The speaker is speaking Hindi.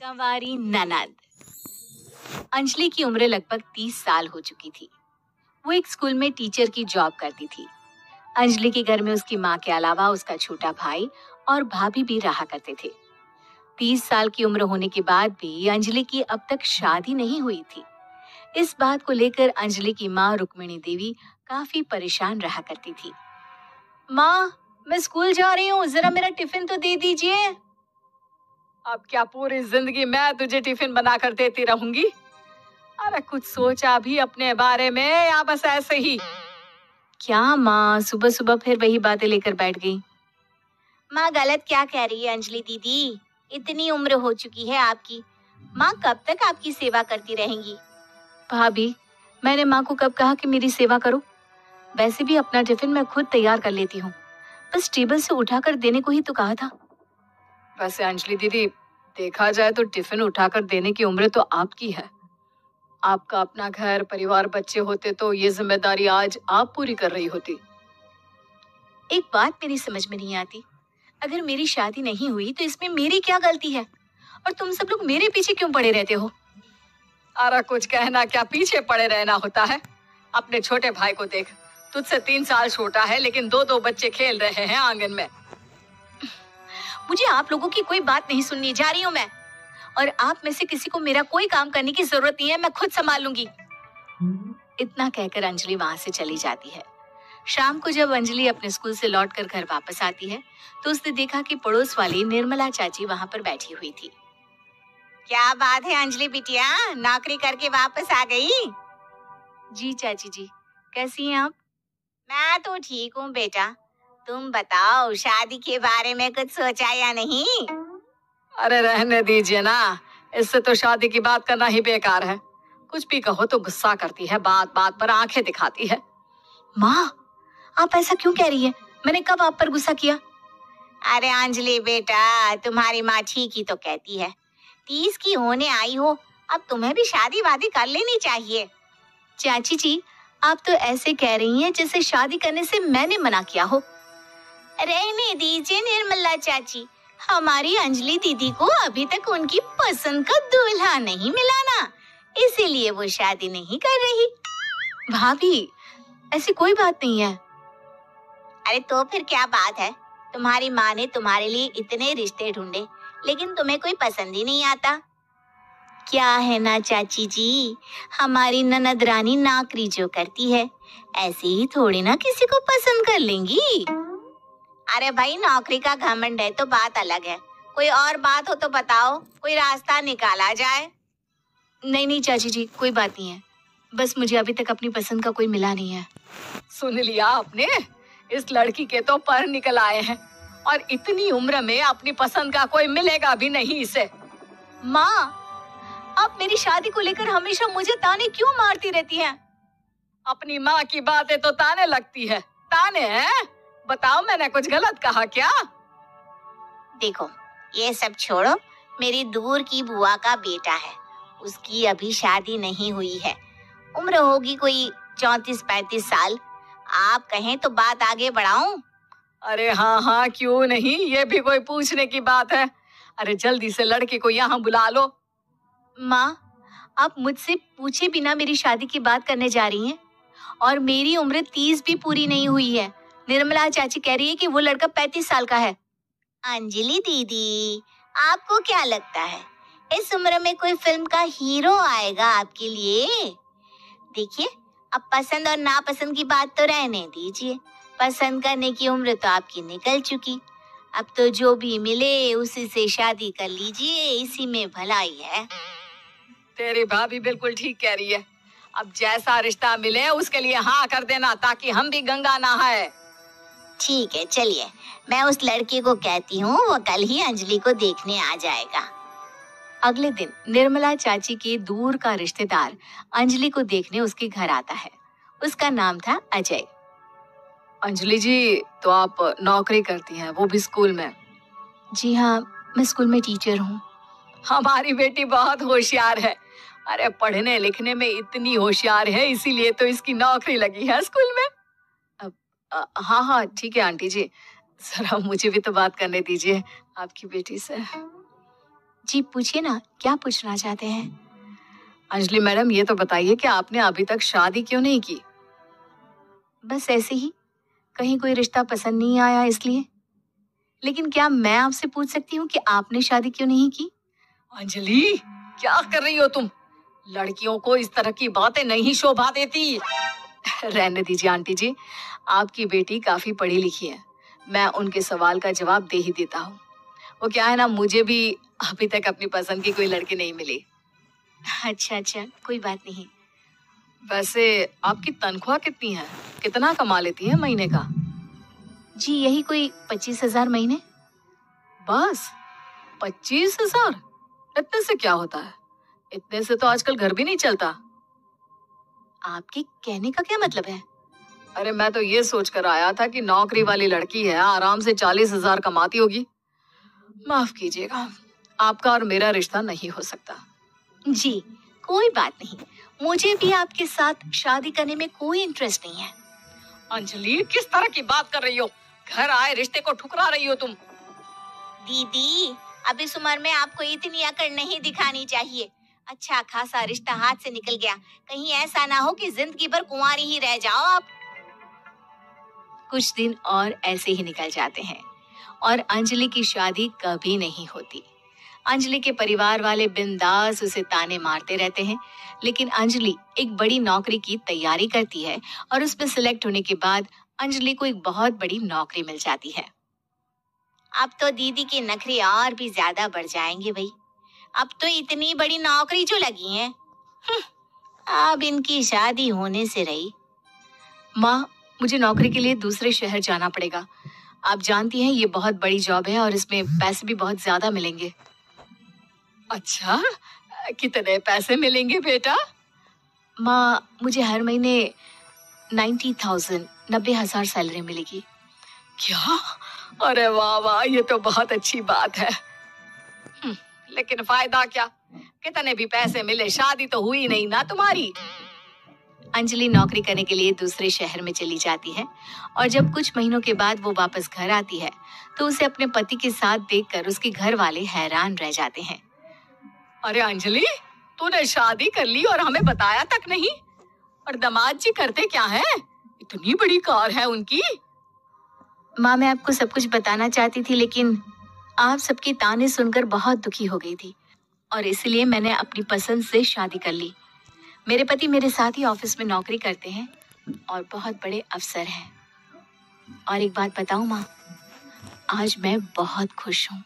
कंवारी ननद। अंजलि की उम्र लगभग 30 साल हो चुकी थी। वो एक स्कूल में टीचर की जॉब करती थी। अंजलि के घर में उसकी माँ के अलावा उसका छोटा भाई और भाभी भी रहा करते थे। 30 साल की उम्र होने के बाद भी अंजलि की अब तक शादी नहीं हुई थी। इस बात को लेकर अंजलि की माँ रुक्मिणी देवी काफी परेशान रहा करती थी। माँ, मैं स्कूल जा रही हूँ, जरा मेरा टिफिन तो दे दीजिए। अब क्या पूरी जिंदगी मैं तुझे टिफिन बनाकर देती रहूंगी? अरे कुछ सोचा भी अपने बारे में या बस ऐसे ही? क्या माँ, सुबह सुबह फिर वही बातें लेकर बैठ गई। माँ गलत क्या कह रही है अंजलि दीदी? इतनी उम्र हो चुकी है आपकी, माँ कब तक आपकी सेवा करती रहेंगी? भाभी, मैंने माँ को कब कहा कि मेरी सेवा करो? वैसे भी अपना टिफिन मैं खुद तैयार कर लेती हूँ, बस टेबल से उठाकर देने को ही तो कहा था। वैसे अंजलि दीदी, देखा जाए तो टिफिन उठाकर देने की उम्र तो आपकी है। आपका अपना घर परिवार बच्चे होते तो ये जिम्मेदारी आज आप पूरी कर रही होती। एक बात मेरी समझ में नहीं आती, अगर मेरी शादी नहीं हुई तो इसमें मेरी क्या गलती है और तुम सब लोग मेरे पीछे क्यों पड़े रहते हो? अरे कुछ कहना क्या पीछे पड़े रहना होता है? अपने छोटे भाई को देख, तुझसे 3 साल छोटा है लेकिन 2-2 बच्चे खेल रहे हैं आंगन में। मुझे आप लोगों की कोई बात नहीं सुननी, जा रही हूँ मैं। और आप में से किसी को मेरा कोई काम करने की जरूरत नहीं है, मैं खुद संभाल लूंगी। इतना कहकर अंजलि वहां से चली जाती है। शाम को जब अंजलि अपने स्कूल से लौटकर घर वापस आती है तो उसने देखा कि पड़ोस वाली निर्मला चाची वहां पर बैठी हुई थी। क्या बात है अंजलि बिटिया, नौकरी करके वापस आ गई? जी चाची जी, कैसी हैं आप? मैं तो ठीक हूँ बेटा, तुम बताओ शादी के बारे में कुछ सोचा या नहीं? अरे रहने दीजिए ना, इससे तो शादी की बात करना ही बेकार है। कुछ भी कहो तो गुस्सा करती है, बात बात पर आंखें दिखाती है। माँ, आप ऐसा क्यों कह रही है? मैंने कब आप पर गुस्सा किया? अरे अंजलि बेटा, तुम्हारी माँ ठीक ही तो कहती है। 30 की होने आई हो, अब तुम्हें भी शादी वादी कर लेनी चाहिए। चाची जी, आप तो ऐसे कह रही हैं जैसे शादी करने से मैंने मना किया हो। रहने दीजिए निर्मला चाची, हमारी अंजलि दीदी को अभी तक उनकी पसंद का दूल्हा नहीं मिला ना, इसीलिए वो शादी नहीं कर रही। भाभी, ऐसी कोई बात नहीं है। अरे तो फिर क्या बात है? तुम्हारी माँ ने तुम्हारे लिए इतने रिश्ते ढूंढे लेकिन तुम्हें कोई पसंद ही नहीं आता। क्या है ना चाची जी, हमारी ननद रानी नौकरी जो करती है ऐसे ही थोड़ी ना किसी को पसंद कर लेंगी। अरे भाई, नौकरी का घमंड है तो बात अलग है, कोई और बात हो तो बताओ, कोई रास्ता निकाला जाए। नहीं नहीं चाची जी, कोई बात नहीं है, बस मुझे अभी तक अपनी पसंद का कोई मिला नहीं है। सुन लिया आपने, इस लड़की के तो पर निकल आए हैं और इतनी उम्र में अपनी पसंद का कोई मिलेगा भी नहीं इसे। माँ, आप मेरी शादी को लेकर हमेशा मुझे ताने क्यों मारती रहती हैं? अपनी माँ की बातें तो ताने लगती है। ताने हैं? बताओ, मैंने कुछ गलत कहा क्या? देखो, ये सब छोड़ो, मेरी दूर की बुआ का बेटा है, उसकी अभी शादी नहीं हुई है, उम्र होगी कोई 34-35 साल। आप कहें तो बात आगे बढ़ाऊं? अरे हाँ हाँ, क्यों नहीं, ये भी कोई पूछने की बात है। अरे जल्दी से लड़के को यहाँ बुला लो। माँ, आप मुझसे पूछे बिना मेरी शादी की बात करने जा रही हैं और मेरी उम्र 30 भी पूरी नहीं हुई है। निर्मला चाची कह रही है कि वो लड़का 35 साल का है। अंजलि दीदी, आपको क्या लगता है इस उम्र में कोई फिल्म का हीरो आएगा आपके लिए? देखिए, अब पसंद और नापसंद की बात तो रहने दीजिए, पसंद करने की उम्र तो आपकी निकल चुकी। अब तो जो भी मिले उसी से शादी कर लीजिए, इसी में भलाई है। तेरी भाभी बिल्कुल ठीक कह रही है। अब जैसा रिश्ता मिले उसके लिए हाँ कर देना, ताकि हम भी गंगा नहाए। ठीक है, चलिए मैं उस लड़के को कहती हूँ, वो कल ही अंजलि को देखने आ जाएगा। अगले दिन निर्मला चाची के दूर का रिश्तेदार अंजलि को देखने उसके घर आता है। उसका नाम था अजय। अंजलि जी, तो आप नौकरी करती हैं, वो भी स्कूल में? जी हाँ, मैं स्कूल में टीचर हूँ। हमारी बेटी बहुत होशियार है। अरे पढ़ने लिखने में इतनी होशियार है, इसीलिए तो इसकी नौकरी लगी है स्कूल में। हाँ हाँ ठीक है आंटी जी, जरा मुझे भी तो बात करने दीजिए आपकी बेटी से। जी पूछिए ना, क्या पूछना चाहते हैं? अंजलि मैडम, ये तो बताइए कि आपने अभी तक शादी क्यों नहीं की? बस ऐसे ही, कहीं कोई रिश्ता पसंद नहीं आया इसलिए। लेकिन क्या मैं आपसे पूछ सकती हूँ कि आपने शादी क्यों नहीं की? अंजलि, क्या कर रही हो तुम? लड़कियों को इस तरह की बातें नहीं शोभा देती। रहने दीजिए आंटी जी, आपकी बेटी काफी पढ़ी लिखी है। मैं उनके सवाल का जवाब दे ही देता हूँ। वो क्या है ना, मुझे भी अभी तक अपनी पसंद की कोई लड़की नहीं मिली। अच्छा अच्छा, कोई बात नहीं। वैसे आपकी तनख्वाह कितनी है? कितना कमा लेती है महीने का? जी यही कोई 25,000 महीने। बस 25,000? इतने से क्या होता है? इतने से तो आजकल घर भी नहीं चलता। आपके कहने का क्या मतलब है? अरे मैं तो ये सोच कर आया था कि नौकरी वाली लड़की है, आराम से 40,000 कमाती होगी। माफ कीजिएगा, आपका और मेरा रिश्ता नहीं हो सकता। जी कोई बात नहीं, मुझे भी आपके साथ शादी करने में कोई इंटरेस्ट नहीं है। अंजलि, किस तरह की बात कर रही हो? घर आए रिश्ते को ठुकरा रही हो तुम। दीदी, अब इस उम्र में आपको इतनी अकड़ नहीं दिखानी चाहिए। अच्छा खासा रिश्ता हाथ से निकल गया, कहीं ऐसा ना हो कि जिंदगी भर कुंवारी ही रह जाओ आप। कुछ दिन और ऐसे ही निकल जाते हैं और अंजलि की शादी कभी नहीं होती। अंजलि के परिवार वाले बिंदास उसे ताने मारते रहते हैं, लेकिन अंजलि एक बड़ी नौकरी की तैयारी करती है और उसमें सिलेक्ट होने के बाद अंजलि को एक बहुत बड़ी नौकरी मिल जाती है। अब तो दीदी के नखरे और भी ज्यादा बढ़ जाएंगे भाई। अब तो इतनी बड़ी नौकरी जो लगी है, अब इनकी शादी होने से रही। माँ, मुझे नौकरी के लिए दूसरे शहर जाना पड़ेगा। आप जानती हैं ये बहुत बड़ी जॉब है और इसमें पैसे भी बहुत ज्यादा मिलेंगे। अच्छा, कितने पैसे मिलेंगे बेटा? माँ, मुझे हर महीने 90,000 सैलरी मिलेगी। क्या? अरे वाह वाह, ये तो बहुत अच्छी बात है। लेकिन फायदा क्या? कितने भी पैसे मिले, शादी तो हुई नहीं ना तुम्हारी। अंजलि नौकरी करने के लिए दूसरे शहर में चली जाती है और जब कुछ महीनों के बाद वो वापस घर आती है तो उसे अपने पति के साथ देखकर उसके घर वाले हैरान रह जाते हैं। अरे अंजलि, तूने शादी कर ली और हमें बताया तक नहीं। और दामाद जी करते क्या है? इतनी बड़ी कार है उनकी। माँ, मैं आपको सब कुछ बताना चाहती थी, लेकिन आप सबके ताने सुनकर बहुत दुखी हो गई थी और इसलिए मैंने अपनी पसंद से शादी कर ली। मेरे पति मेरे साथ ही ऑफिस में नौकरी करते हैं और बहुत बड़े अफसर हैं। और एक बात बताऊं माँ, आज मैं बहुत खुश हूँ।